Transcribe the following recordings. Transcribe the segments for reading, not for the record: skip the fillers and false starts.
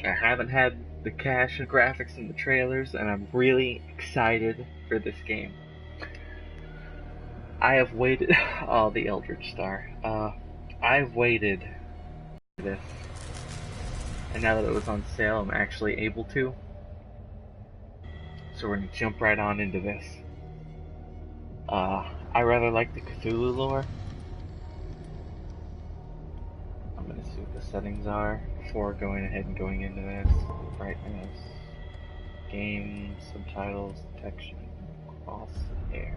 I haven't had the cash and graphics in the trailers, and I'm really excited for this game. I have waited. Oh, the Eldritch Star. I've waited for this, and now that it was on sale, I'm actually able to. So we're gonna jump right on into this. I rather like the Cthulhu lore. I'm gonna see what the settings are before going ahead and going into this. Brightness, game, subtitles, detection, crosshair.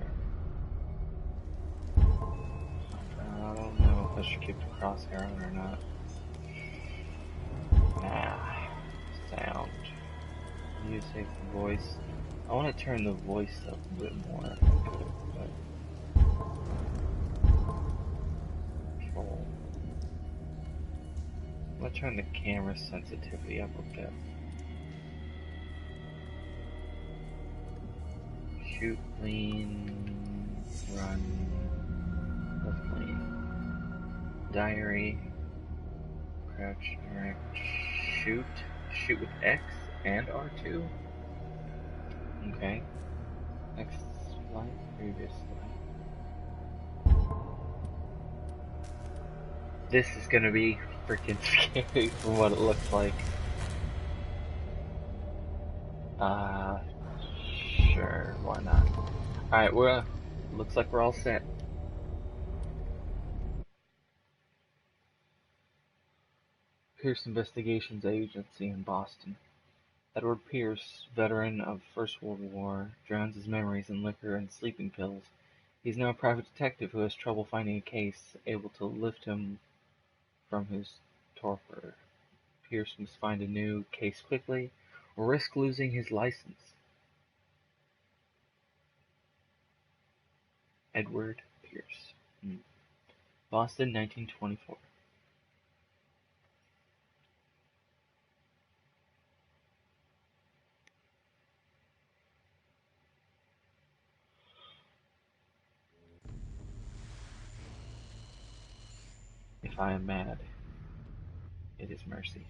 I don't know if I should keep the crosshair on or not. Nah. Sound. Music, voice. I want to turn the voice up a bit more if I could, but... Control. I'm going to turn the camera sensitivity up a bit. Shoot, lean, run, left lean. Diary. Crouch, direct, shoot. Shoot with X and R2. Okay. Next flight, previous flight. This is gonna be freaking scary from what it looks like. Sure, why not? Alright, looks like we're all set. Pierce Investigations Agency in Boston. Edward Pierce, veteran of First World War, drowns his memories in liquor and sleeping pills. He's now a private detective who has trouble finding a case able to lift him from his torpor. Pierce must find a new case quickly, or risk losing his license. Edward Pierce. Boston, 1924. If I am mad, it is mercy.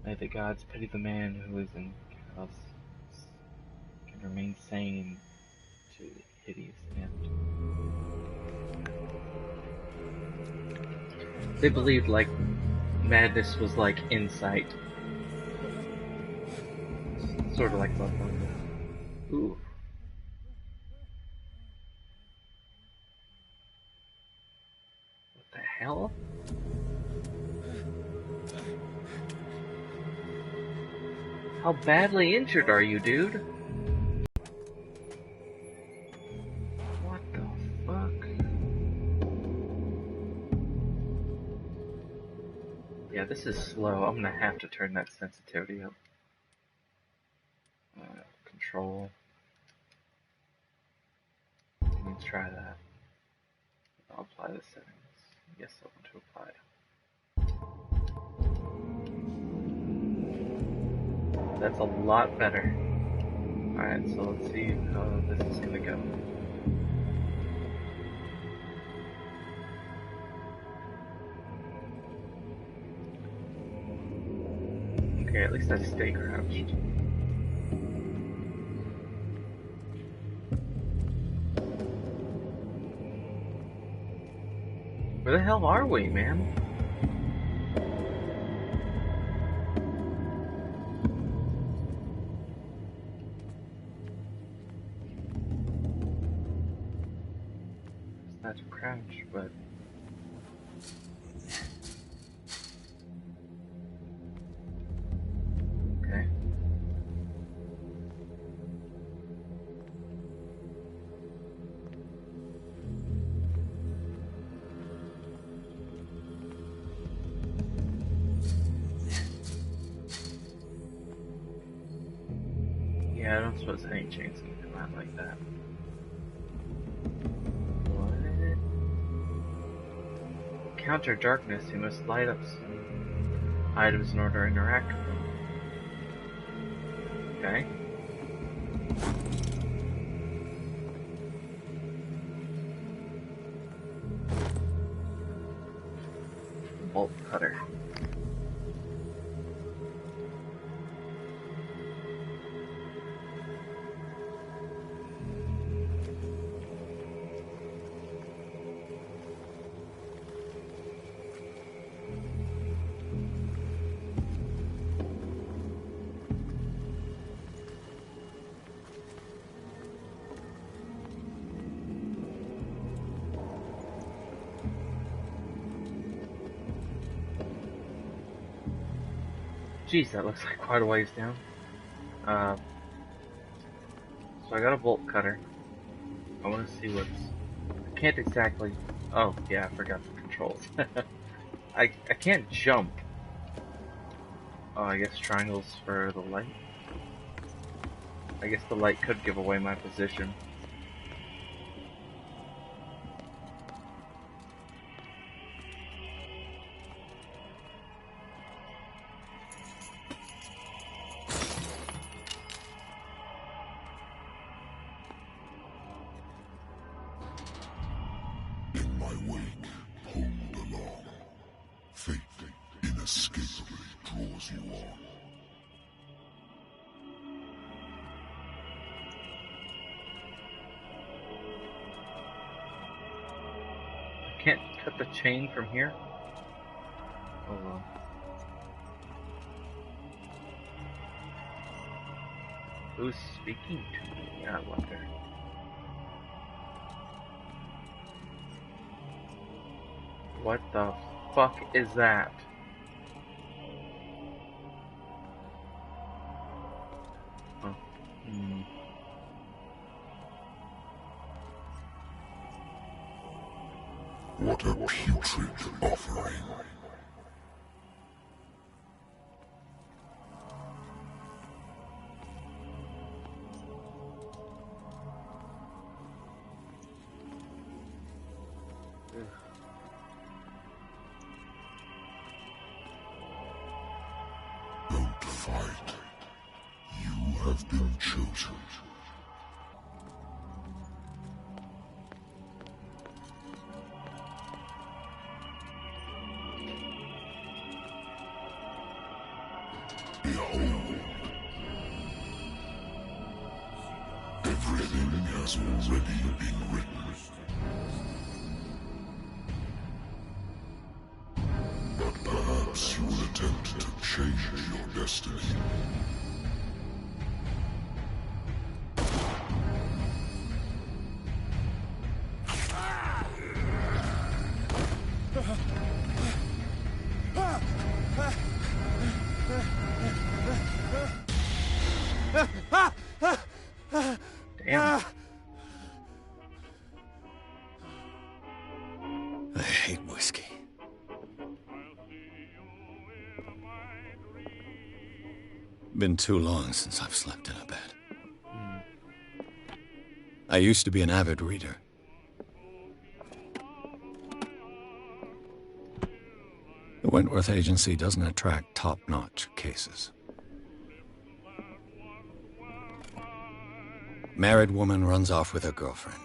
May the gods pity the man who is in chaos, can remain sane to the hideous end. They believed like madness was like insight. Sort of like Bloodborne. Ooh. What the hell? How badly injured are you, dude? What the fuck? Yeah, this is slow. I'm gonna have to turn that sensitivity up. Control. Let's try that. I'll apply the settings. Yes, I want to apply it. That's a lot better. Alright, so let's see how this is gonna go. Okay, at least I stay crouched. Where the hell are we, man? It's not to crouch, but... Okay. Yeah, I don't suppose any chains can come out like that. What? Counter darkness, you must light up some items in order to interact with them. Okay. bolt cutter. Geez, that looks like quite a ways down. So I got a bolt cutter. I want to see what's... I can't exactly... Oh, yeah, I forgot the controls. I can't jump. Oh, I guess triangles for the light. I guess the light could give away my position. In my wake, pulled along. Fate inescapably draws you on. I can't cut the chain from here? Oh well. Who's speaking to me, I wonder? What the fuck is that? Huh. What a putrid offering. Don't fight. You have been chosen. Behold. Everything has already been written. But perhaps you will attempt to change your destiny. Damn. I hate whiskey. Been too long since I've slept in a bed. I used to be an avid reader. The Wentworth Agency doesn't attract top-notch cases. Married woman runs off with her girlfriend.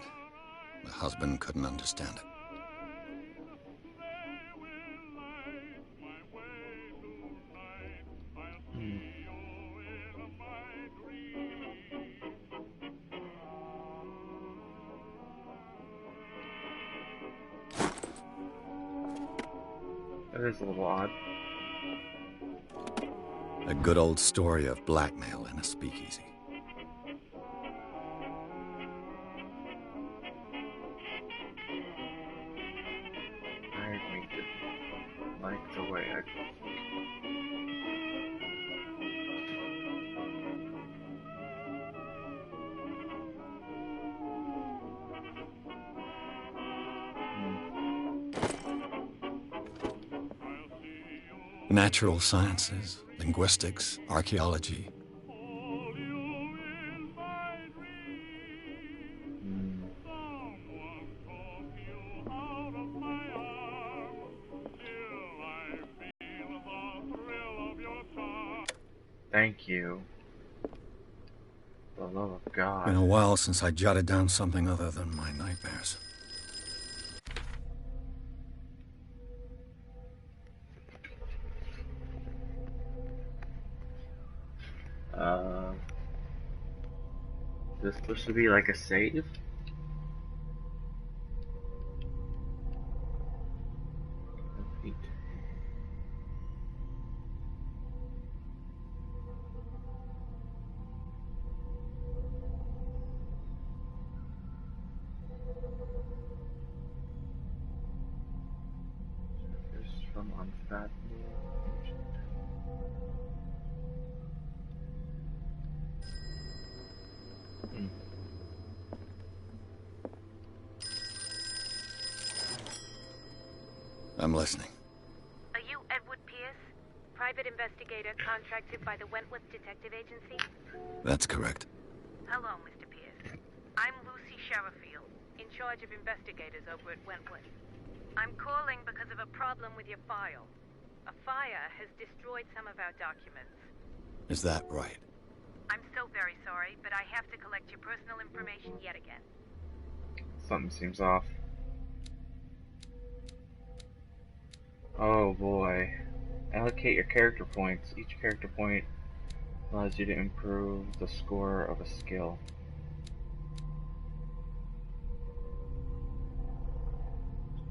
The husband couldn't understand it. That is a little odd. A good old story of blackmail in a speakeasy. I need to like the way I... Natural sciences, linguistics, archaeology. Thank you. For the love of God. Been a while since I jotted down something other than my nightmares. Uh, is this supposed to be like a save? Repeat. Surface from unfathomable ancient. Hmm. I'm listening. Are you Edward Pierce, private investigator contracted by the Wentworth Detective Agency? That's correct. Hello, Mr. Pierce. I'm Lucy Sherifield, in charge of investigators over at Wentworth. I'm calling because of a problem with your file. A fire has destroyed some of our documents. Is that right? I'm so very sorry, but I have to collect your personal information yet again. Something seems off. Oh boy. Allocate your character points. Each character point allows you to improve the score of a skill.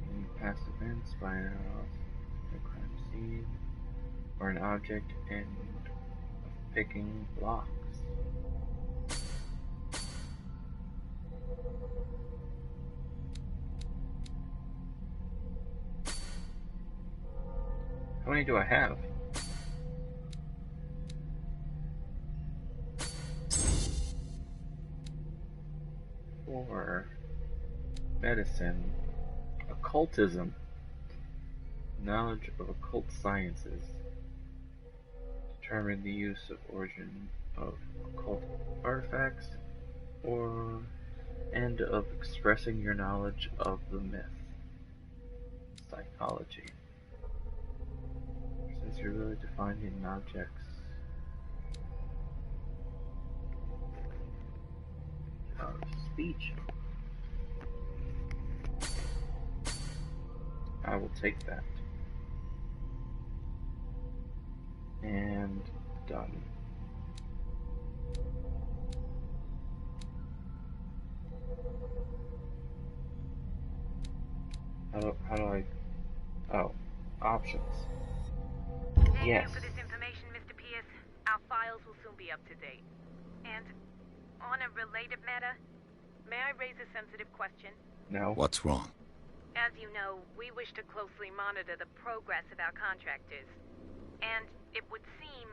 Any past events by a crime scene or an object and picking blocks. How many do I have? Four. Medicine. Occultism. Knowledge of occult sciences. Determine the use of origin of occult artifacts, or and of expressing your knowledge of the myth. Psychology. Since you're really defined hidden objects. Speech. I will take that. And done. How do I... Oh, options. Thank Yes. you for this information, Mr. Pierce. Our files will soon be up to date. And on a related matter, may I raise a sensitive question? No. What's wrong? As you know, we wish to closely monitor the progress of our contractors. And it would seem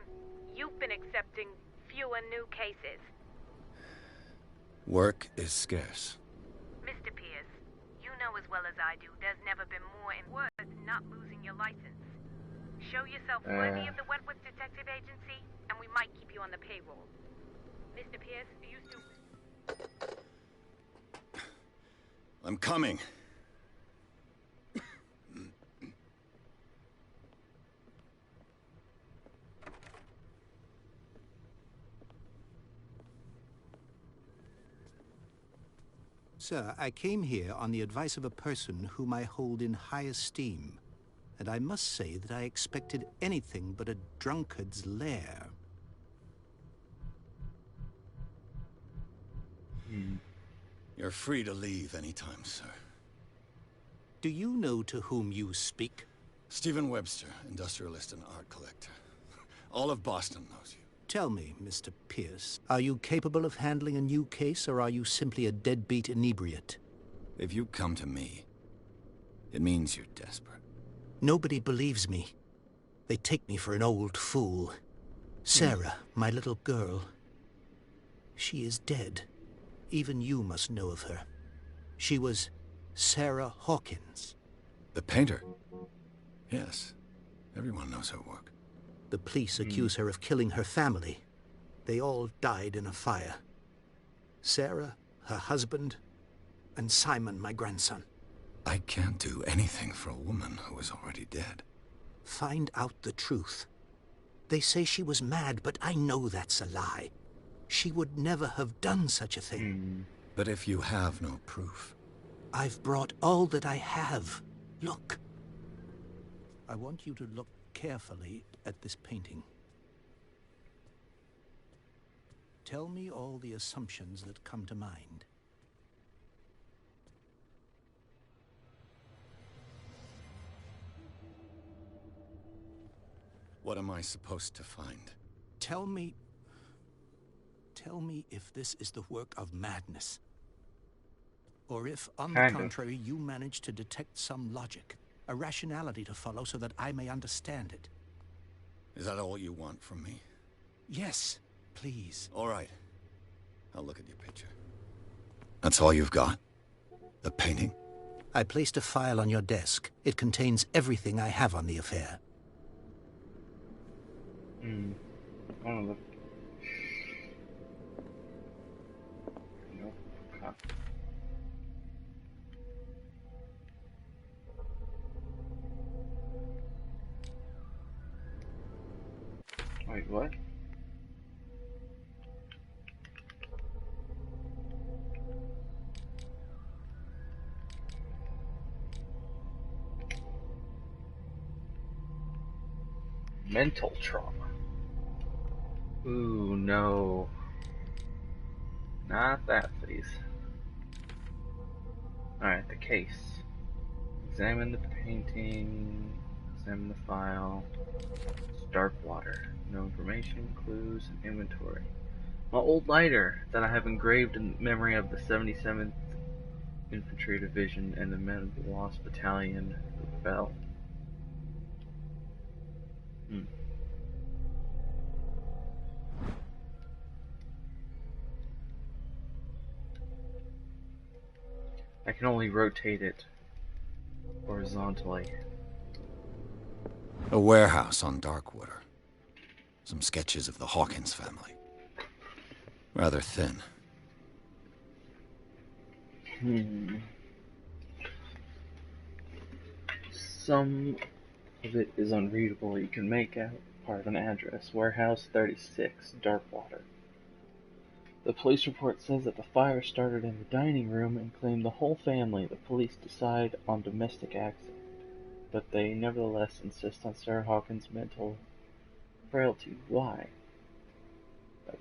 you've been accepting fewer new cases. Work is scarce. Mr. Pierce, you know as well as I do there's never been more in worth not losing your license. Show yourself worthy of the Wentworth Detective Agency, and we might keep you on the payroll. Mr. Pierce, are you still... I'm coming. Sir, I came here on the advice of a person whom I hold in high esteem, and I must say that I expected anything but a drunkard's lair. You're free to leave anytime, sir. Do you know to whom you speak? Stephen Webster, industrialist and art collector. All of Boston knows you. Tell me, Mr. Pierce, are you capable of handling a new case, or are you simply a deadbeat inebriate? If you come to me, it means you're desperate. Nobody believes me. They take me for an old fool. Sarah, my little girl, she is dead. Even you must know of her. She was Sarah Hawkins. The painter? Yes. Everyone knows her work. The police accuse her of killing her family. They all died in a fire. Sarah, her husband, and Simon, my grandson. I can't do anything for a woman who is already dead. Find out the truth. They say she was mad, but I know that's a lie. She would never have done such a thing. But if you have no proof... I've brought all that I have. Look. I want you to look carefully at this painting. Tell me all the assumptions that come to mind. What am I supposed to find? Tell me if this is the work of madness. Or if, on the contrary, you manage to detect some logic, a rationality to follow so that I may understand it. Is that all you want from me? Yes, please. All right. I'll look at your picture. That's all you've got? The painting? I placed a file on your desk. It contains everything I have on the affair. I wanna look. Nope. Wait, what? Mental trauma. Ooh, no. Not that, please. Alright, the case. Examine the painting. Examine the file. It's dark water. No information, clues, and inventory. My old lighter that I have engraved in memory of the 77th Infantry Division and the men of the Lost Battalion who fell. I can only rotate it horizontally. A warehouse on Darkwater. Some sketches of the Hawkins family. Rather thin. Some of it is unreadable. You can make out part of an address. Warehouse 36, Darkwater. The police report says that the fire started in the dining room and claimed the whole family. The police decide on domestic accident, but they nevertheless insist on Sarah Hawkins' mental frailty. Why?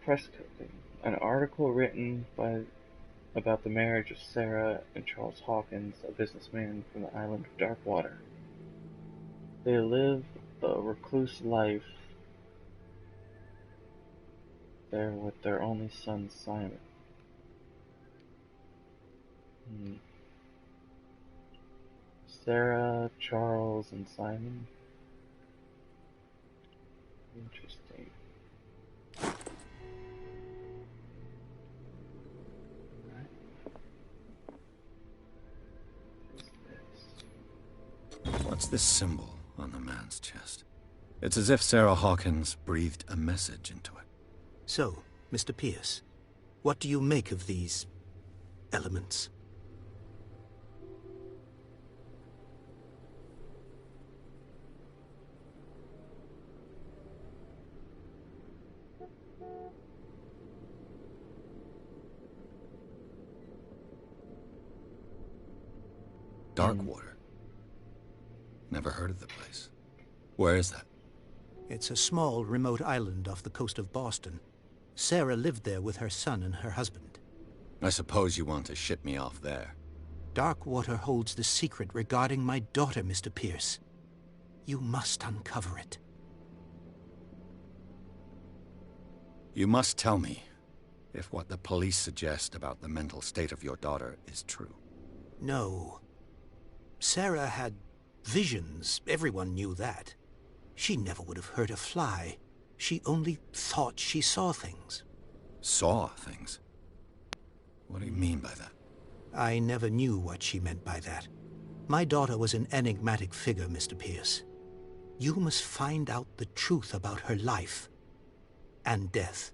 Press clipping. An article written about the marriage of Sarah and Charles Hawkins, a businessman from the island of Darkwater. They live a recluse life there with their only son, Simon. Sarah, Charles, and Simon. Interesting. What's this symbol on the man's chest? It's as if Sarah Hawkins breathed a message into it. So, Mr. Pierce, what do you make of these elements? Darkwater. Never heard of the place. Where is that? It's a small, remote island off the coast of Boston. Sarah lived there with her son and her husband. I suppose you want to ship me off there. Darkwater holds the secret regarding my daughter, Mr. Pierce. You must uncover it. You must tell me if what the police suggest about the mental state of your daughter is true. No. Sarah had visions. Everyone knew that. She never would have hurt a fly. She only thought she saw things. Saw things? What do you mean by that? I never knew what she meant by that. My daughter was an enigmatic figure, Mr. Pierce. You must find out the truth about her life and death.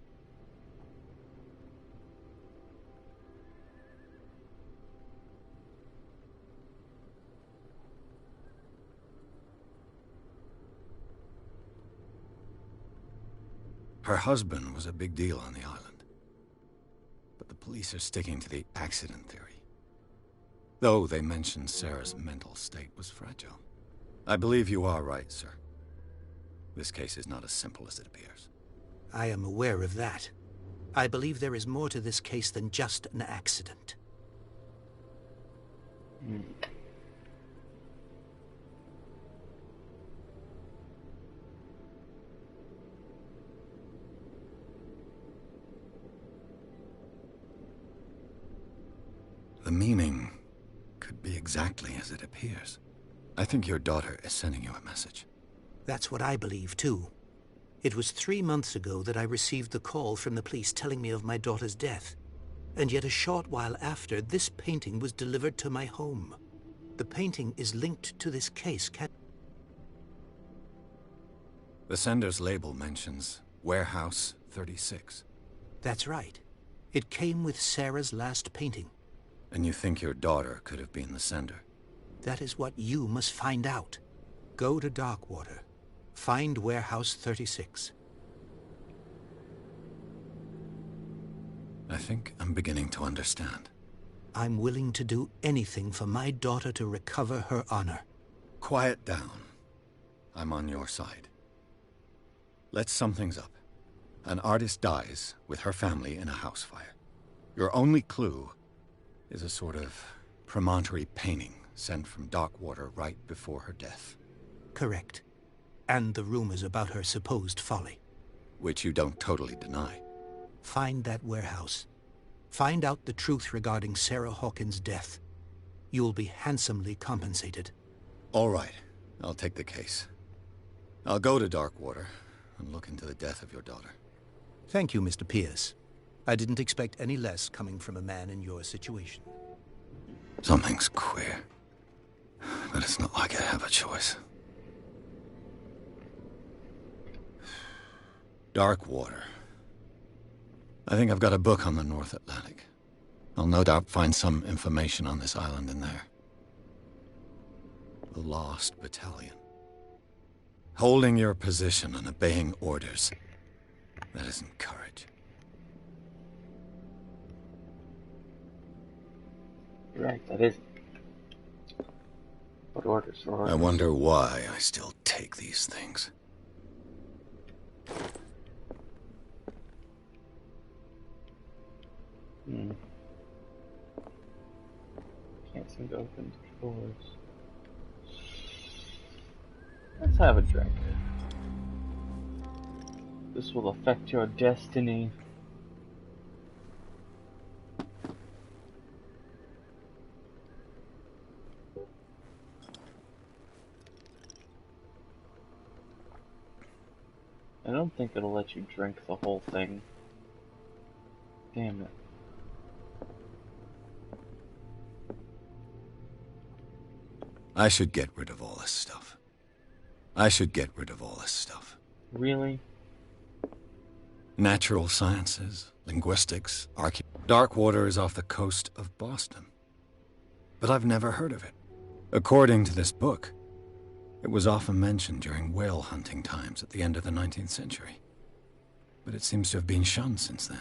Her husband was a big deal on the island. But the police are sticking to the accident theory. Though they mentioned Sarah's mental state was fragile. I believe you are right, sir. This case is not as simple as it appears. I am aware of that. I believe there is more to this case than just an accident. The meaning could be exactly as it appears. I think your daughter is sending you a message. That's what I believe, too. It was 3 months ago that I received the call from the police telling me of my daughter's death. And yet a short while after, this painting was delivered to my home. The painting is linked to this case, The sender's label mentions Warehouse 36. That's right. It came with Sarah's last painting. And you think your daughter could have been the sender? That is what you must find out. Go to Darkwater. Find Warehouse 36. I think I'm beginning to understand. I'm willing to do anything for my daughter to recover her honor. Quiet down. I'm on your side. Let's sum things up. An artist dies with her family in a house fire. Your only clue is a sort of promontory painting sent from Darkwater right before her death. Correct. And the rumors about her supposed folly. Which you don't totally deny. Find that warehouse. Find out the truth regarding Sarah Hawkins' death. You'll be handsomely compensated. All right. I'll take the case. I'll go to Darkwater and look into the death of your daughter. Thank you, Mr. Pierce. I didn't expect any less coming from a man in your situation. Something's queer. But it's not like I have a choice. Darkwater. I think I've got a book on the North Atlantic. I'll no doubt find some information on this island in there. The Lost Battalion. Holding your position and obeying orders. That isn't courage. Right, that isn't. But orders are orders. I wonder why I still take these things. Can't seem to open the doors. Let's have a drink. This will affect your destiny. I don't think it'll let you drink the whole thing. Damn it. I should get rid of all this stuff. I should get rid of all this stuff. Really? Natural sciences, linguistics, Darkwater is off the coast of Boston. But I've never heard of it. According to this book, it was often mentioned during whale hunting times at the end of the 19th century. But it seems to have been shunned since then.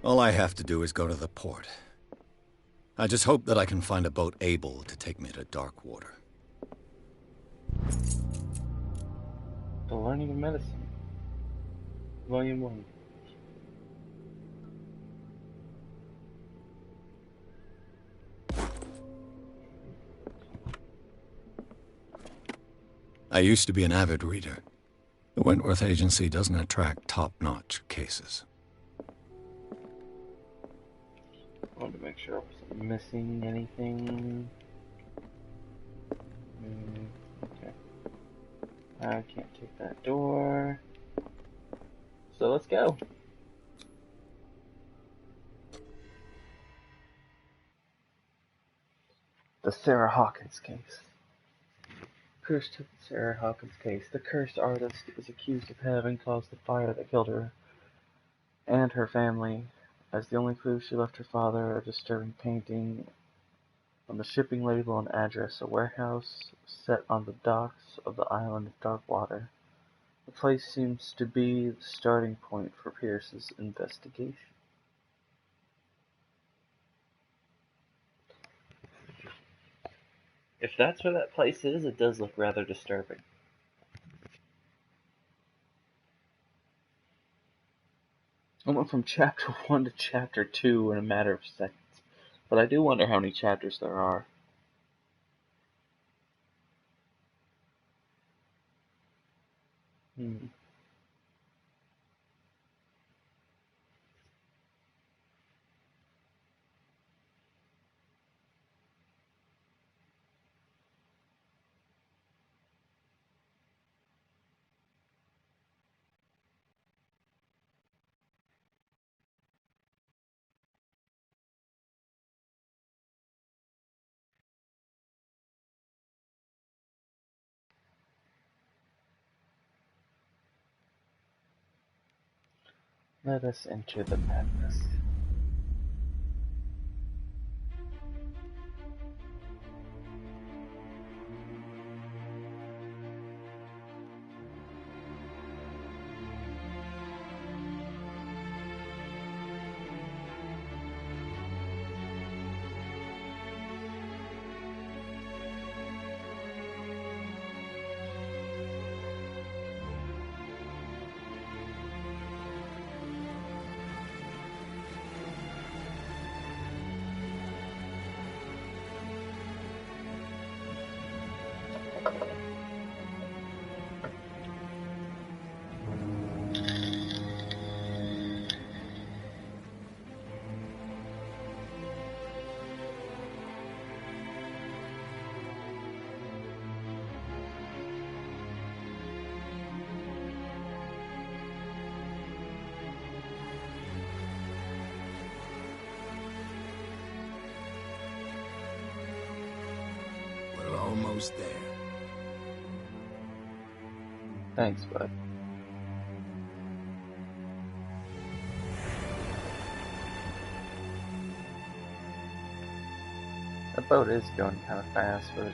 All I have to do is go to the port. I just hope that I can find a boat able to take me to Darkwater. The Learning of Medicine. Volume 1. I used to be an avid reader. The Wentworth Agency doesn't attract top-notch cases. I want to make sure I wasn't missing anything. Okay. I can't take that door. So let's go. The Sarah Hawkins case. Pierce took the Sarah Hawkins case. The cursed artist is accused of having caused the fire that killed her and her family. As the only clue, she left her father a disturbing painting on the shipping label and address, a warehouse set on the docks of the island of Darkwater. The place seems to be the starting point for Pierce's investigation. If that's where that place is, it does look rather disturbing. I went from chapter 1 to chapter 2 in a matter of seconds, but I do wonder how many chapters there are. Let us enter the madness. We're almost there. Thanks, bud. That boat is going kind of fast, but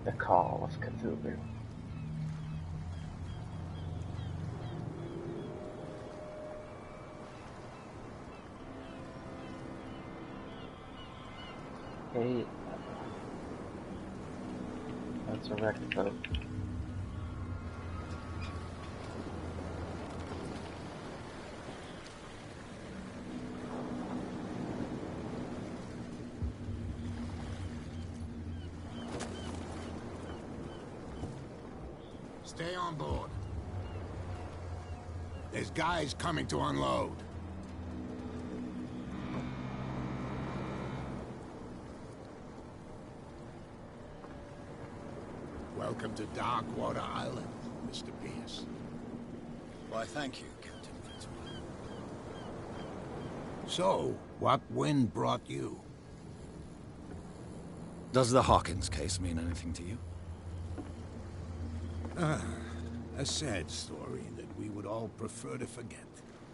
the call of Cthulhu. Hey, that's a wrecked boat. Stay on board. There's guys coming to unload. Welcome to Darkwater Island, Mr. Pierce. Why, thank you, Captain Fitzroy. So, what wind brought you? Does the Hawkins case mean anything to you? A sad story that we would all prefer to forget.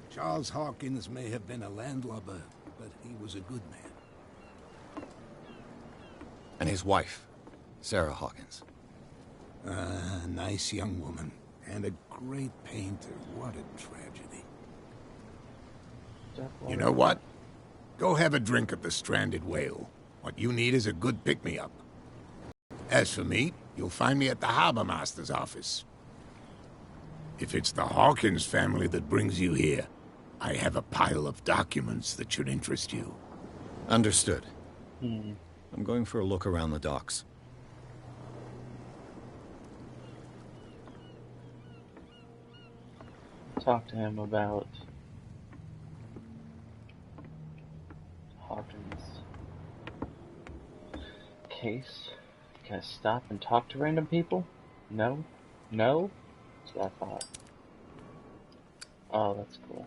Charles Hawkins may have been a landlubber, but he was a good man. And his wife, Sarah Hawkins. A nice young woman, and a great painter. What a tragedy. You know what? Go have a drink at the Stranded Whale. What you need is a good pick-me-up. As for me, you'll find me at the Harbor Master's office. If it's the Hawkins family that brings you here, I have a pile of documents that should interest you. Understood. I'm going for a look around the docks. Talk to him about Hawkins' case. Can I stop and talk to random people? No? No? That's what I thought. Oh, that's cool.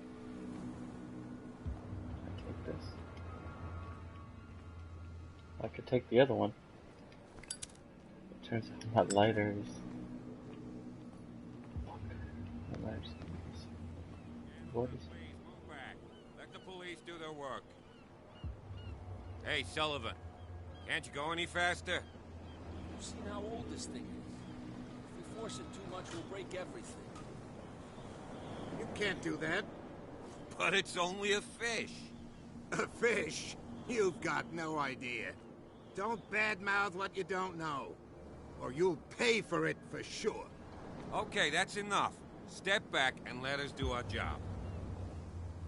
I take this. I could take the other one. It turns out my lighters. Fuck. My lighters. What is it? Please move back. Let the police do their work. Hey, Sullivan. Can't you go any faster? You've seen how old this thing is. If we force it too much, we'll break everything. You can't do that. But it's only a fish. A fish? You've got no idea. Don't badmouth what you don't know, or you'll pay for it for sure. Okay, that's enough. Step back and let us do our job.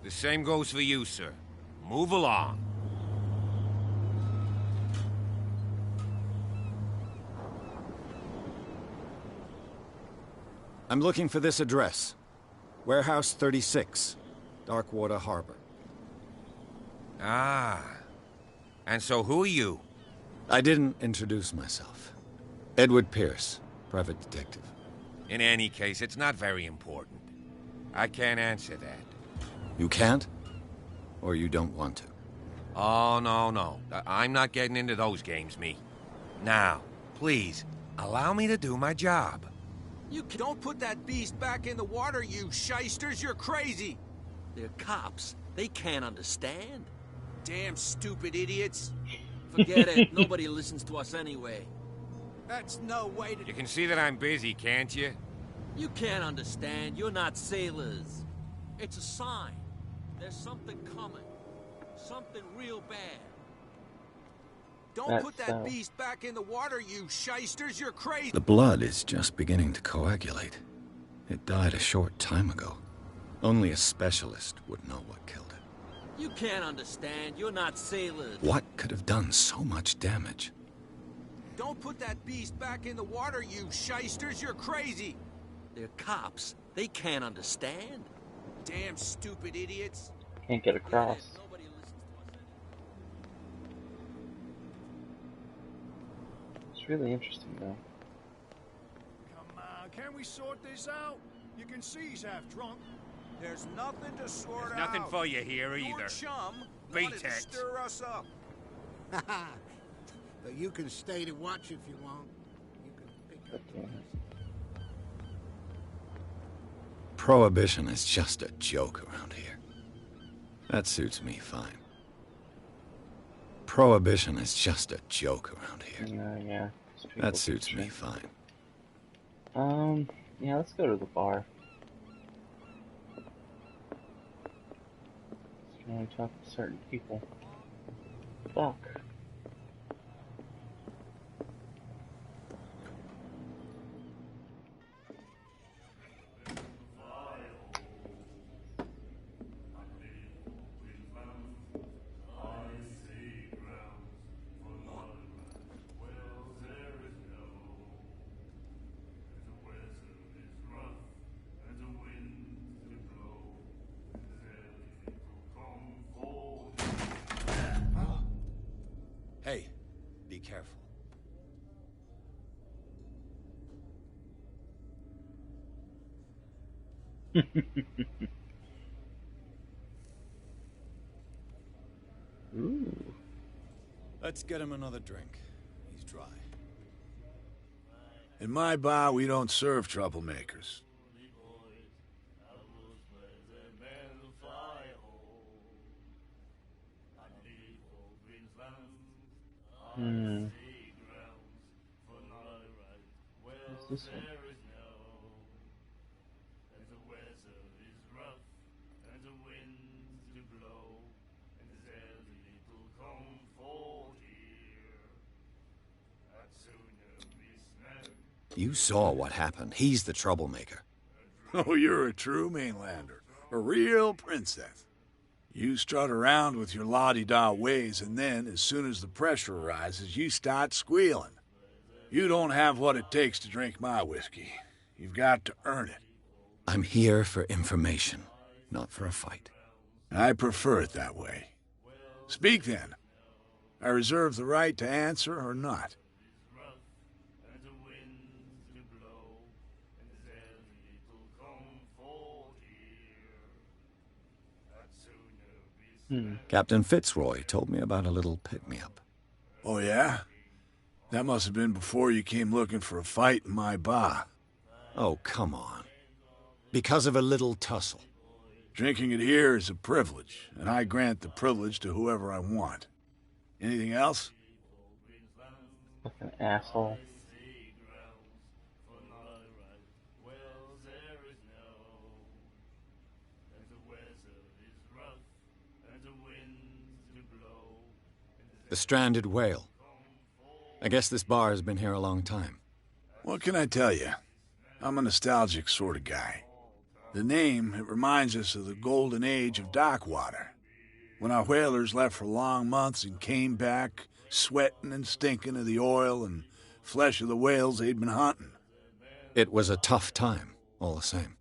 The same goes for you, sir. Move along. I'm looking for this address. Warehouse 36, Darkwater Harbor. Ah. And so who are you? I didn't introduce myself. Edward Pierce, private detective. In any case, it's not very important. I can't answer that. You can't? Or you don't want to? Oh, no. I'm not getting into those games, me. Now, please, allow me to do my job. You don't put that beast back in the water, you shysters! You're crazy! They're cops. They can't understand. Damn stupid idiots. Forget it. Nobody listens to us anyway. That's no way to... You can see that I'm busy, can't you? You can't understand. You're not sailors. It's a sign. There's something coming. Something real bad. Don't put that beast back in the water, you shysters! You're crazy! The blood is just beginning to coagulate. It died a short time ago. Only a specialist would know what killed it. You can't understand. You're not sailors. What could have done so much damage? Don't put that beast back in the water, you shysters! You're crazy! They're cops. They can't understand. Damn stupid idiots. Can't get across. Nobody listens to us anyway. It's really interesting, though. Come on, can we sort this out? You can see he's half drunk. There's nothing to sort There's nothing out. for you here either. Your chum Beat wanted to it. stir us up. So you can stay to watch if you want. You can pick up. Okay. Prohibition is just a joke around here. That suits me fine. Prohibition is just a joke around here. Yeah. That suits me fine. Yeah, let's go to the bar. Can only talk to certain people. Fuck. Hey, be careful. Ooh. Let's get him another drink. He's dry. In my bar, we don't serve troublemakers. What's this one? You saw what happened. He's the troublemaker. Oh, you're a true mainlander. A real princess. You strut around with your la-di-da ways, and then, as soon as the pressure arises, you start squealing. You don't have what it takes to drink my whiskey. You've got to earn it. I'm here for information, not for a fight. I prefer it that way. Speak then. I reserve the right to answer or not. Captain Fitzroy told me about a little pick-me-up. Oh, yeah? That must have been before you came looking for a fight in my bar. Oh, come on. Because of a little tussle. Drinking it here is a privilege, and I grant the privilege to whoever I want. Anything else? Like an asshole. The Stranded Whale. I guess this bar has been here a long time. What can I tell you? I'm a nostalgic sort of guy. The name, it reminds us of the golden age of dock water, when our whalers left for long months and came back sweating and stinking of the oil and flesh of the whales they'd been hunting. It was a tough time, all the same.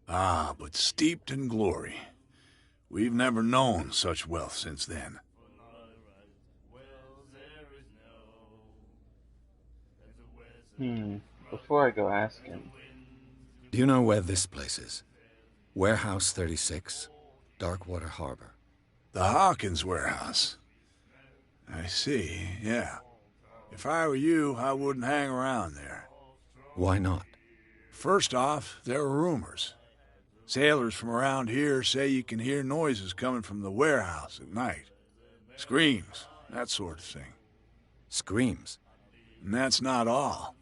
Ah, but steeped in glory. We've never known such wealth since then. Before I go asking... Do you know where this place is? Warehouse 36, Darkwater Harbor. The Hawkins warehouse. I see, yeah. If I were you, I wouldn't hang around there. Why not? First off, there are rumors. Sailors from around here say you can hear noises coming from the warehouse at night. Screams, that sort of thing. Screams? And that's not all.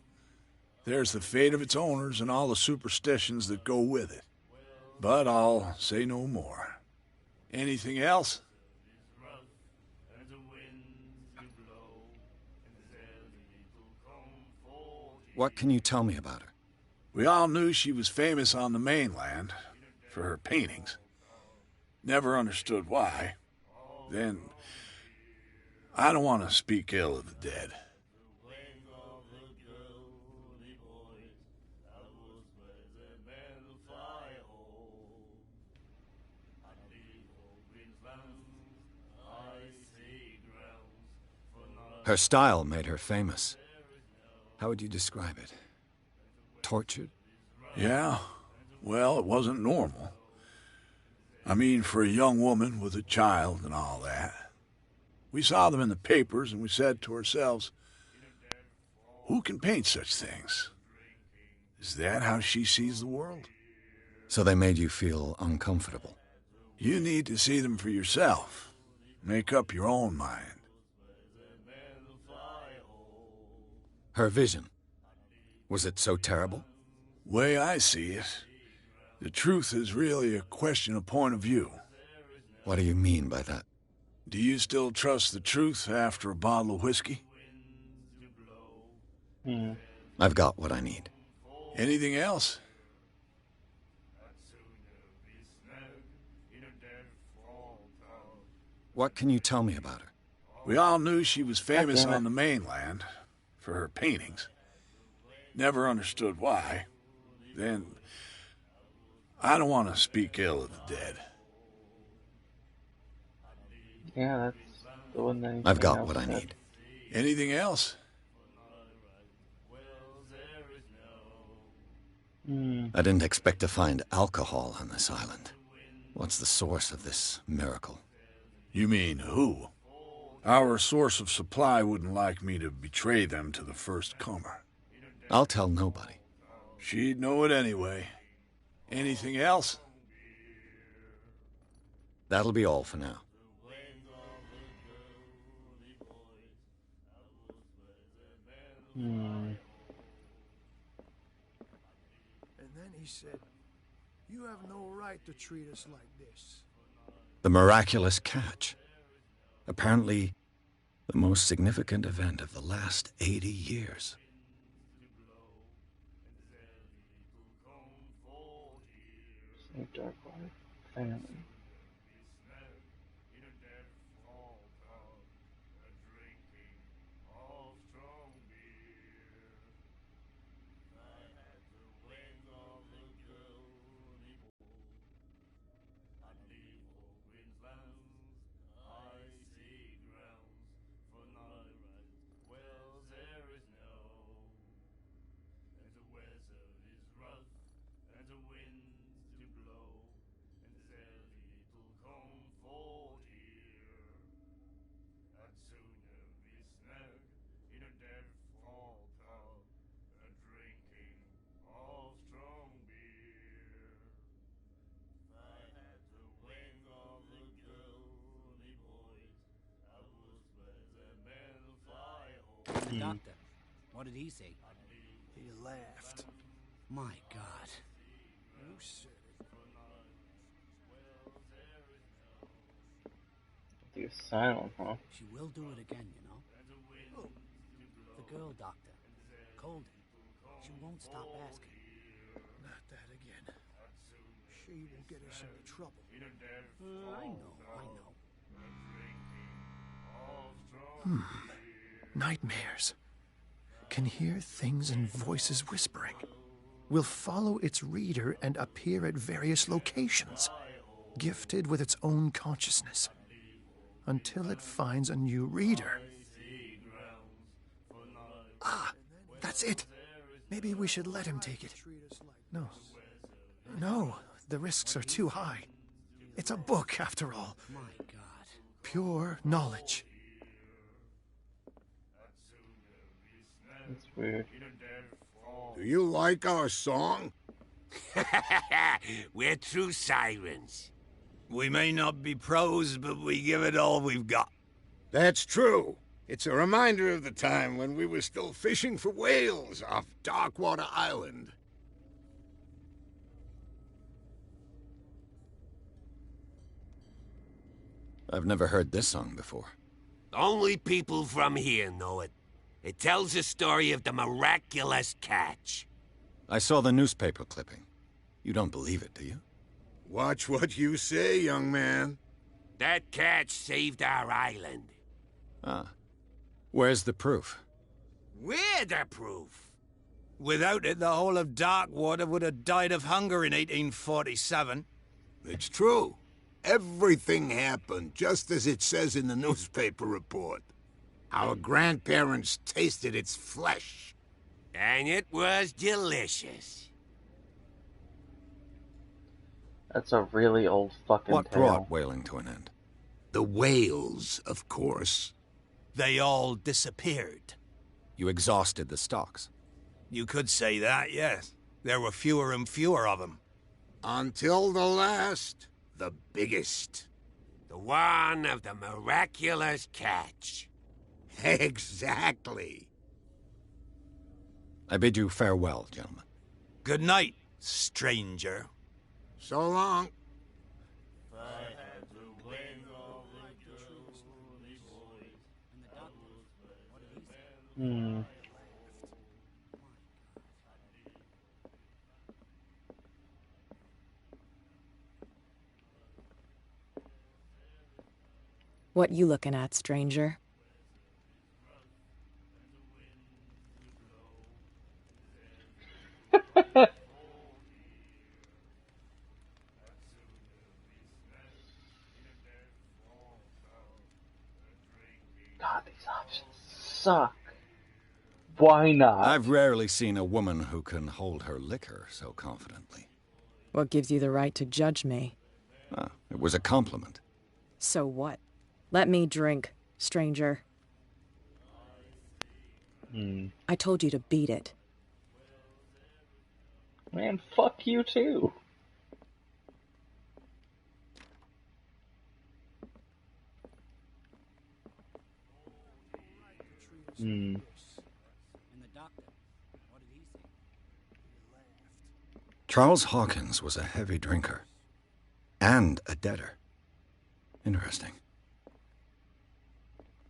There's the fate of its owners and all the superstitions that go with it. But I'll say no more. Anything else? What can you tell me about her? We all knew she was famous on the mainland for her paintings. Never understood why. Then, I don't want to speak ill of the dead. Her style made her famous. How would you describe it? Tortured? Yeah, well, it wasn't normal. I mean, for a young woman with a child and all that. We saw them in the papers and we said to ourselves, who can paint such things? Is that how she sees the world? So they made you feel uncomfortable? You need to see them for yourself. Make up your own mind. Her vision. Was it so terrible? Way I see it, the truth is really a question of point of view. What do you mean by that? Do you still trust the truth after a bottle of whiskey? I've got what I need. Anything else? What can you tell me about her? We all knew she was famous on the mainland for her paintings. Never understood why. Then, I don't want to speak ill of the dead. Yeah, that's the one that... I've got what I need. Anything else? I didn't expect to find alcohol on this island. What's the source of this miracle? You mean who? Our source of supply wouldn't like me to betray them to the first comer. I'll tell nobody. She'd know it anyway. Anything else? That'll be all for now. And then he said, "You have no right to treat us like this." The miraculous catch. Apparently, the most significant event of the last 80 years. Darkwater family. What did he say? He laughed. My God. You said it. He was silent, huh? She will do it again, you know. Oh, The girl doctor. Colden. She won't stop asking. not that again. She will get us into trouble. I know. Nightmares. Can hear things and voices whispering. Will follow its reader and appear at various locations, gifted with its own consciousness, until it finds a new reader. Ah, that's it. Maybe we should let him take it. No, the risks are too high. It's a book, after all. My God. Pure knowledge. That's weird. Do you like our song? We're true sirens. We may not be pros, but we give it all we've got. That's true. It's a reminder of the time when we were still fishing for whales off Darkwater Island. I've never heard this song before. Only people from here know it. It tells the story of the miraculous catch. I saw the newspaper clipping. You don't believe it, do you? Watch what you say, young man. That catch saved our island. Ah. Where's the proof? We're the proof. Without it, the whole of Darkwater would have died of hunger in 1847. It's true. Everything happened just as it says in the newspaper report. Our grandparents tasted its flesh. And it was delicious. That's a really old fucking What tale. brought whaling to an end? The whales, of course. They all disappeared. You exhausted the stocks. You could say that, yes. There were fewer and fewer of them. Until the last, the biggest. The one of the miraculous catch. Exactly. I bid you farewell, gentlemen. Good night, stranger. So long. What you looking at, stranger? God, these options suck. Why not? I've rarely seen a woman who can hold her liquor so confidently. What gives you the right to judge me? Ah, it was a compliment. So what? Let me drink, stranger. I told you to beat it. Man, fuck you too. And the doctor. What did he say? Charles Hawkins was a heavy drinker. And a debtor. Interesting.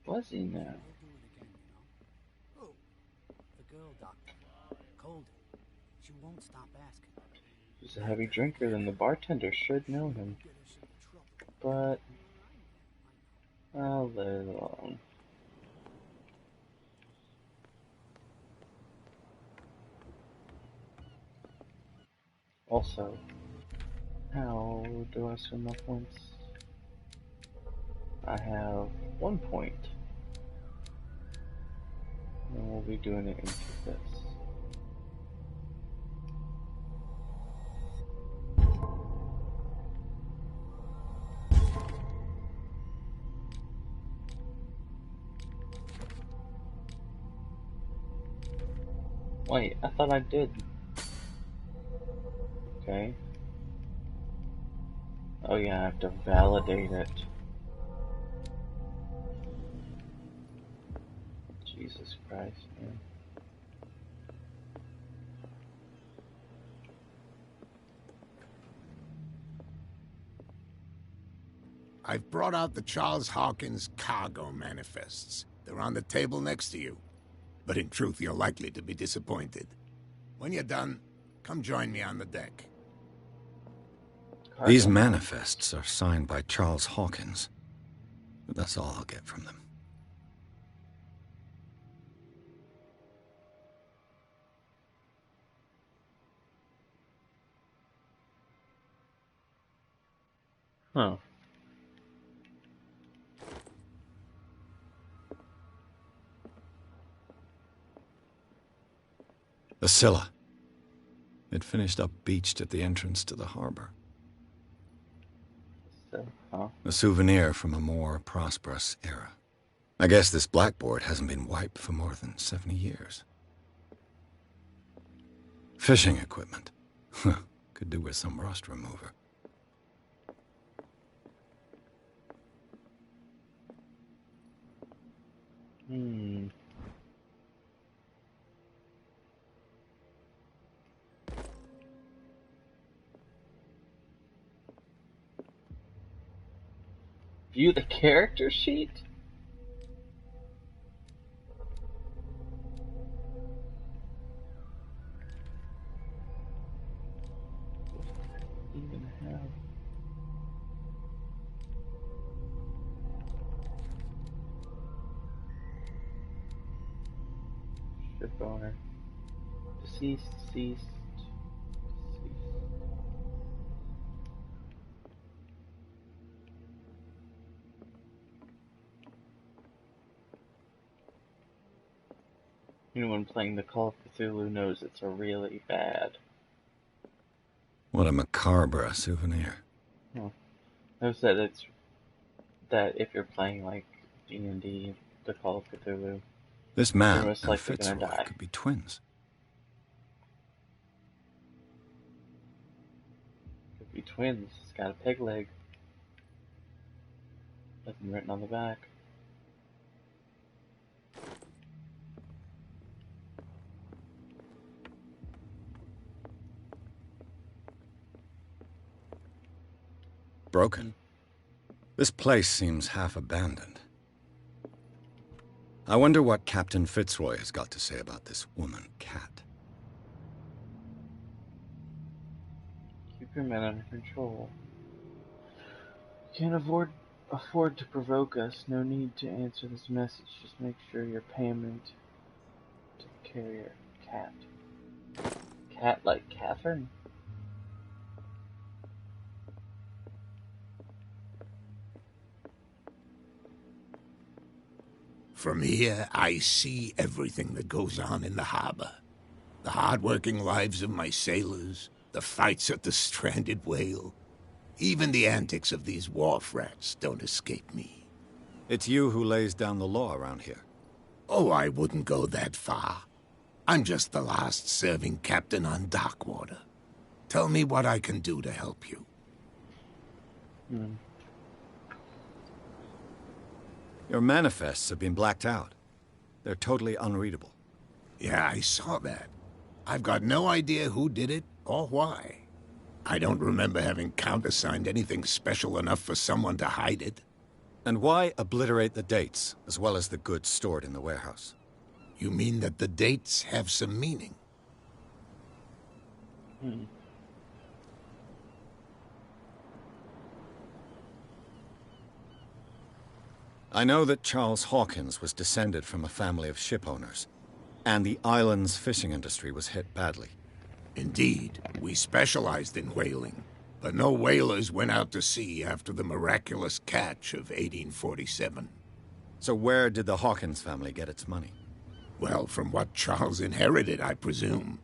Was he now? He'll do it again, you know. The girl doctor. Colden. She won't stop asking. He's a heavy drinker, then the bartender should know him. But I'll let it alone. Also, how do I swim my points? I have 1 point. And we'll be doing it into this. Wait, I thought I did. Okay. Oh yeah, I have to validate it. Jesus Christ, man. I've brought out the Charles Hawkins cargo manifests. They're on the table next to you. But in truth, you're likely to be disappointed. When you're done, come join me on the deck. These manifests are signed by Charles Hawkins. But that's all I'll get from them. Huh. The Scylla. It finished up beached at the entrance to the harbor. So, huh? A souvenir from a more prosperous era. I guess this blackboard hasn't been wiped for more than 70 years. Fishing equipment. Could do with some rust remover. View the character sheet? Even have ship owner. Deceased. Anyone playing the Call of Cthulhu knows it's a really bad. What a macabre souvenir. Knows that it's that if you're playing like D&D, the Call of Cthulhu, This man you're most and likely gonna Fitzroy die. could be twins. Could be twins. It's got a peg leg. Nothing written on the back. Broken. This place seems half abandoned. I wonder what Captain Fitzroy has got to say about this woman, Cat. Keep your men under control. Can't afford to provoke us. No need to answer this message. Just make sure your payment to the carrier, Cat. Cat like Catherine? From here, I see everything that goes on in the harbor. The hard-working lives of my sailors, the fights at the stranded whale. Even the antics of these wharf rats don't escape me. It's you who lays down the law around here. Oh, I wouldn't go that far. I'm just the last serving captain on Darkwater. Tell me what I can do to help you. Your manifests have been blacked out. They're totally unreadable. Yeah, I saw that. I've got no idea who did it or why. I don't remember having countersigned anything special enough for someone to hide it. And why obliterate the dates, as well as the goods stored in the warehouse? You mean that the dates have some meaning? I know that Charles Hawkins was descended from a family of ship owners, and the island's fishing industry was hit badly. Indeed, we specialized in whaling, but no whalers went out to sea after the miraculous catch of 1847. So where did the Hawkins family get its money? Well, from what Charles inherited, I presume.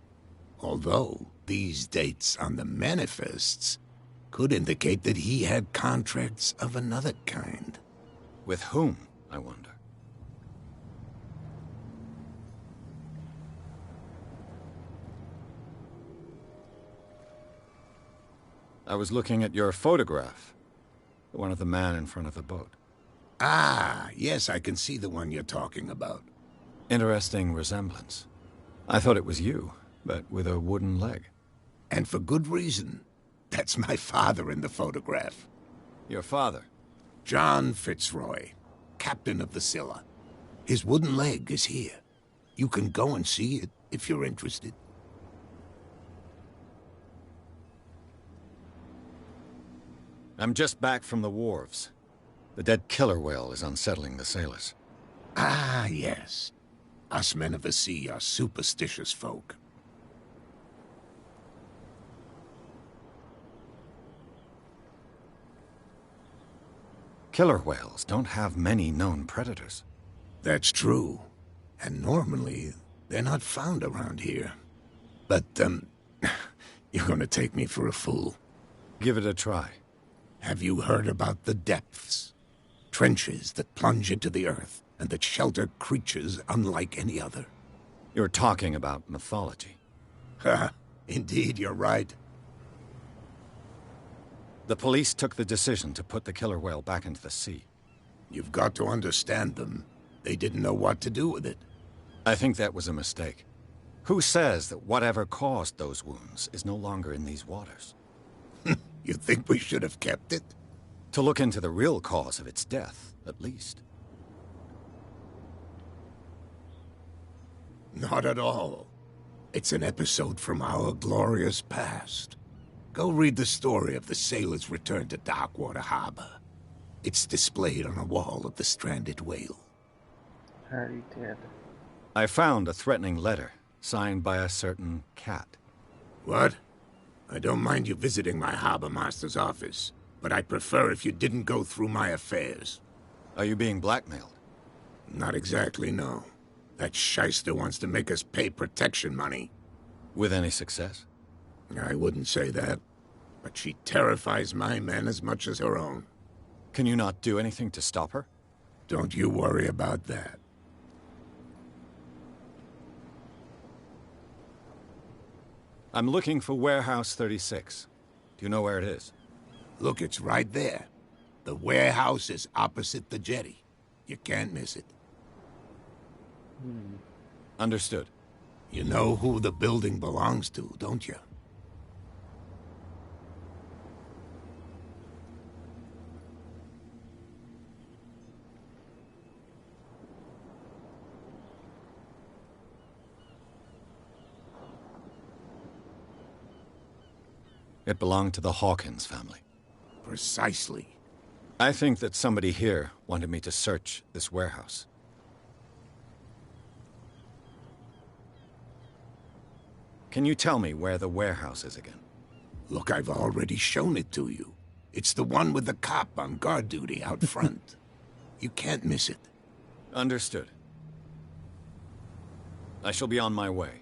Although, these dates on the manifests could indicate that he had contracts of another kind. With whom, I wonder? I was looking at your photograph. The one of the man in front of the boat. Ah, yes, I can see the one you're talking about. Interesting resemblance. I thought it was you, but with a wooden leg. And for good reason. That's my father in the photograph. Your father? John Fitzroy, captain of the Scylla. His wooden leg is here. You can go and see it if you're interested. I'm just back from the wharves. The dead killer whale is unsettling the sailors. Ah, yes. Us men of the sea are superstitious folk. Killer whales don't have many known predators. That's true. And normally, they're not found around here. But, you're gonna take me for a fool. Give it a try. Have you heard about the depths? Trenches that plunge into the earth, and that shelter creatures unlike any other. You're talking about mythology. Ha! Indeed, you're right. The police took the decision to put the killer whale back into the sea. You've got to understand them. They didn't know what to do with it. I think that was a mistake. Who says that whatever caused those wounds is no longer in these waters? You think we should have kept it? To look into the real cause of its death, at least. Not at all. It's an episode from our glorious past. Go read the story of the sailor's return to Darkwater Harbor. It's displayed on a wall of the Stranded Whale. Already did. I found a threatening letter, signed by a certain cat. What? I don't mind you visiting my harbor master's office, but I'd prefer if you didn't go through my affairs. Are you being blackmailed? Not exactly, no. That shyster wants to make us pay protection money. With any success? I wouldn't say that, but she terrifies my men as much as her own. Can you not do anything to stop her? Don't you worry about that. I'm looking for Warehouse 36. Do you know where it is? Look, it's right there. The warehouse is opposite the jetty. You can't miss it. Understood. You know who the building belongs to, don't you? It belonged to the Hawkins family. Precisely. I think that somebody here wanted me to search this warehouse. Can you tell me where the warehouse is again? Look, I've already shown it to you. It's the one with the cop on guard duty out front. You can't miss it. Understood. I shall be on my way.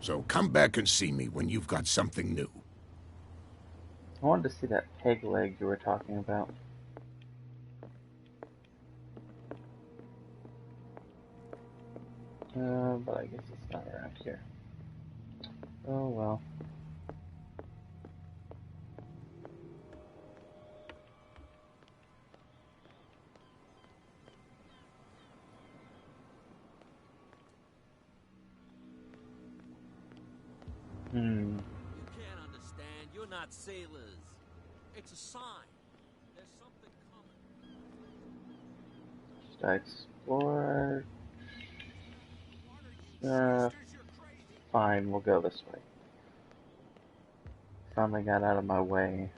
So come back and see me when you've got something new. I wanted to see that peg leg you were talking about. But I guess it's not around here. Oh well. You can't understand. You're not sailors. It's a sign. There's something coming. Should I explore? Fine, we'll go this way. Finally got out of my way.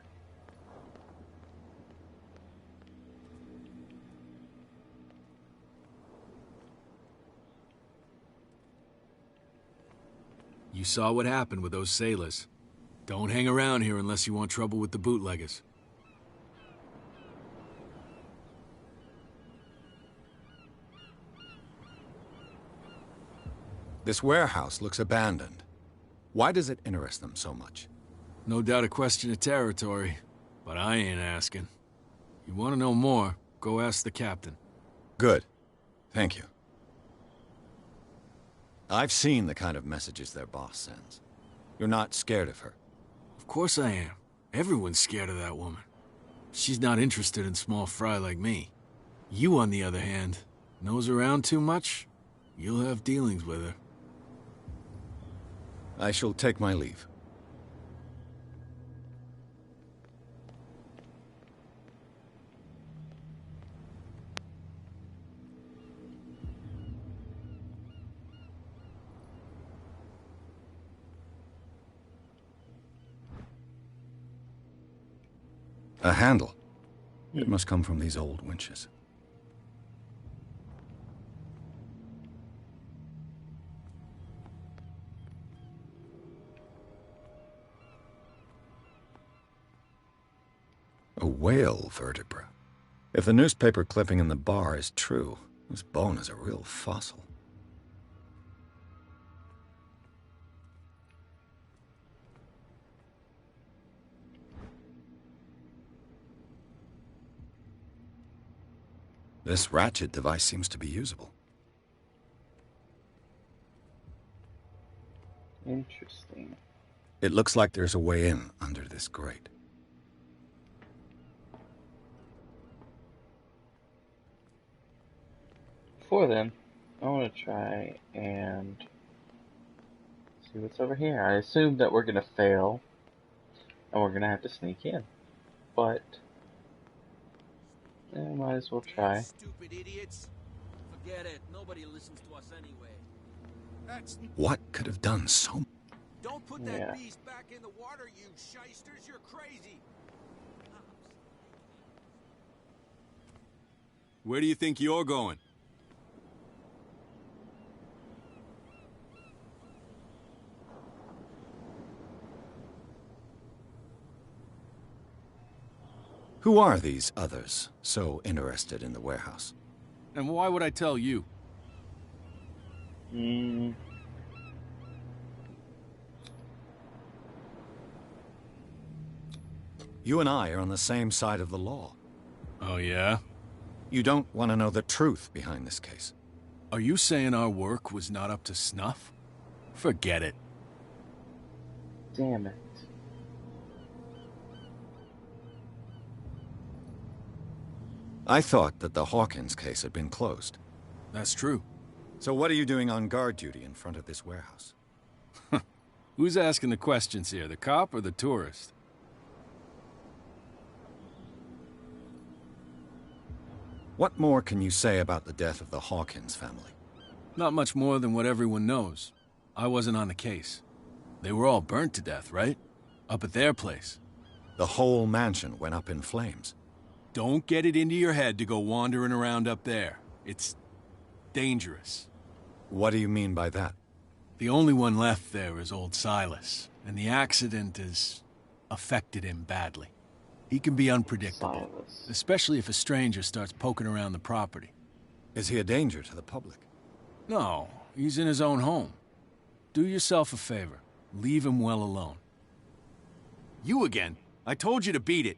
You saw what happened with those sailors. Don't hang around here unless you want trouble with the bootleggers. This warehouse looks abandoned. Why does it interest them so much? No doubt a question of territory, but I ain't asking. You want to know more, go ask the captain. Good. Thank you. I've seen the kind of messages their boss sends. You're not scared of her. Of course I am. Everyone's scared of that woman. She's not interested in small fry like me. You, on the other hand, nose around too much, you'll have dealings with her. I shall take my leave. A handle. It must come from these old winches. A whale vertebra. If the newspaper clipping in the bar is true, this bone is a real fossil. This ratchet device seems to be usable. Interesting. It looks like there's a way in under this grate. Before then, I want to try and see what's over here. I assume that we're going to fail, and we're going to have to sneak in. But, might as well try. Stupid idiots. Forget it. Nobody listens to us anyway. What could have done so? Don't put that beast back in the water, you shysters. You're crazy. Where do you think you're going? Who are these others so interested in the warehouse? And why would I tell you? You and I are on the same side of the law. Oh, yeah? You don't want to know the truth behind this case. Are you saying our work was not up to snuff? Forget it. Damn it. I thought that the Hawkins case had been closed. That's true. So what are you doing on guard duty in front of this warehouse? Who's asking the questions here, the cop or the tourist? What more can you say about the death of the Hawkins family? Not much more than what everyone knows. I wasn't on the case. They were all burnt to death, right? Up at their place. The whole mansion went up in flames. Don't get it into your head to go wandering around up there. It's dangerous. What do you mean by that? The only one left there is old Silas, and the accident has affected him badly. He can be unpredictable, especially if a stranger starts poking around the property. Is he a danger to the public? No, he's in his own home. Do yourself a favor. Leave him well alone. You again. I told you to beat it.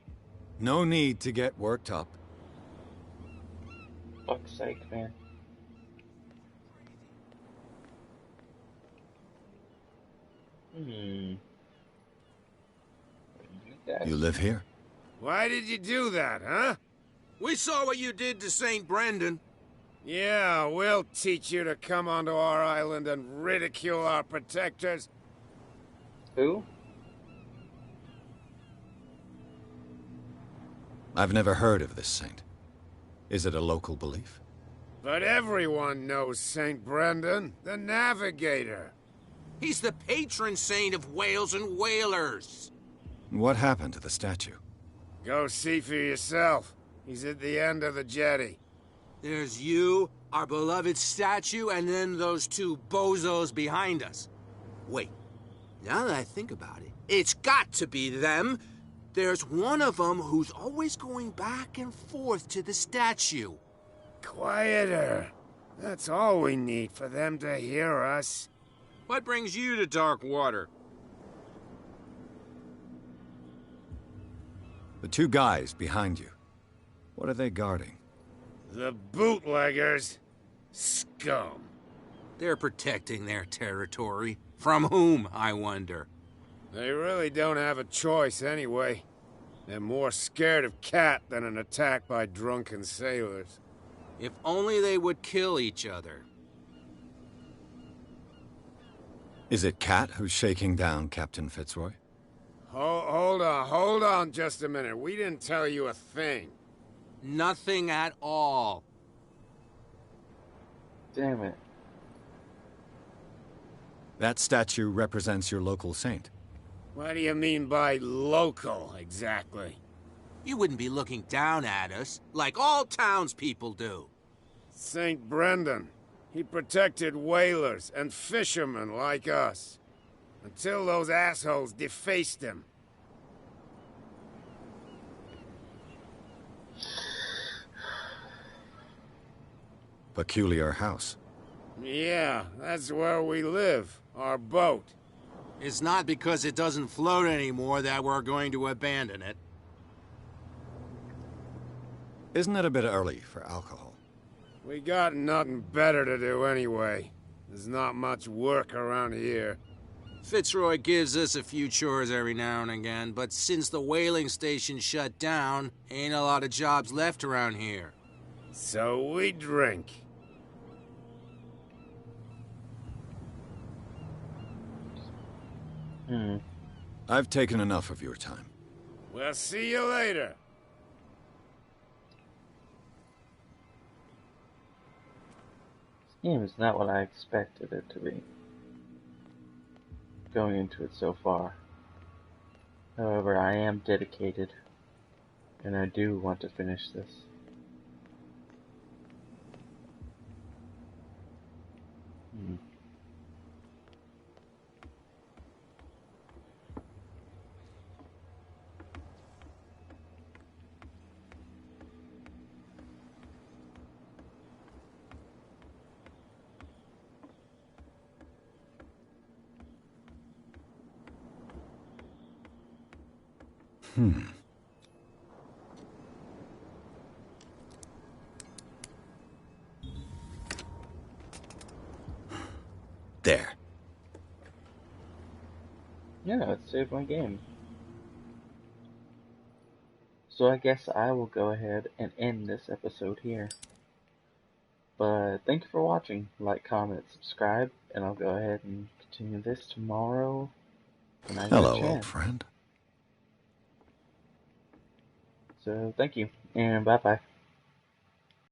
No need to get worked up. Fuck's sake, man. You live here? Why did you do that, huh? We saw what you did to St. Brendan. Yeah, we'll teach you to come onto our island and ridicule our protectors. Who? I've never heard of this saint. Is it a local belief? But everyone knows St. Brendan, the navigator. He's the patron saint of whales and whalers. What happened to the statue? Go see for yourself. He's at the end of the jetty. There's you, our beloved statue, and then those two bozos behind us. Wait, now that I think about it, it's got to be them. There's one of them who's always going back and forth to the statue. Quieter. That's all we need for them to hear us. What brings you to dark water? The two guys behind you. What are they guarding? The bootleggers. Scum. They're protecting their territory. From whom, I wonder? They really don't have a choice anyway. They're more scared of Cat than an attack by drunken sailors. If only they would kill each other. Is it Cat who's shaking down Captain Fitzroy? Hold on just a minute. We didn't tell you a thing. Nothing at all. Damn it. That statue represents your local saint. What do you mean by local, exactly? You wouldn't be looking down at us, like all townspeople do. St. Brendan. He protected whalers and fishermen like us. Until those assholes defaced him. Peculiar house. Yeah, that's where we live. Our boat. It's not because it doesn't float anymore that we're going to abandon it. Isn't it a bit early for alcohol? We got nothing better to do anyway. There's not much work around here. Fitzroy gives us a few chores every now and again, but since the whaling station shut down, ain't a lot of jobs left around here. So we drink. I've taken enough of your time. We'll see you later. This game is not what I expected it to be, going into it so far. However, I am dedicated, and I do want to finish this. There. Yeah, it saved my game. So I guess I will go ahead and end this episode here. But thank you for watching. Like, comment, subscribe, and I'll go ahead and continue this tomorrow when I get a Hello, chance. old friend. So thank you, and bye-bye.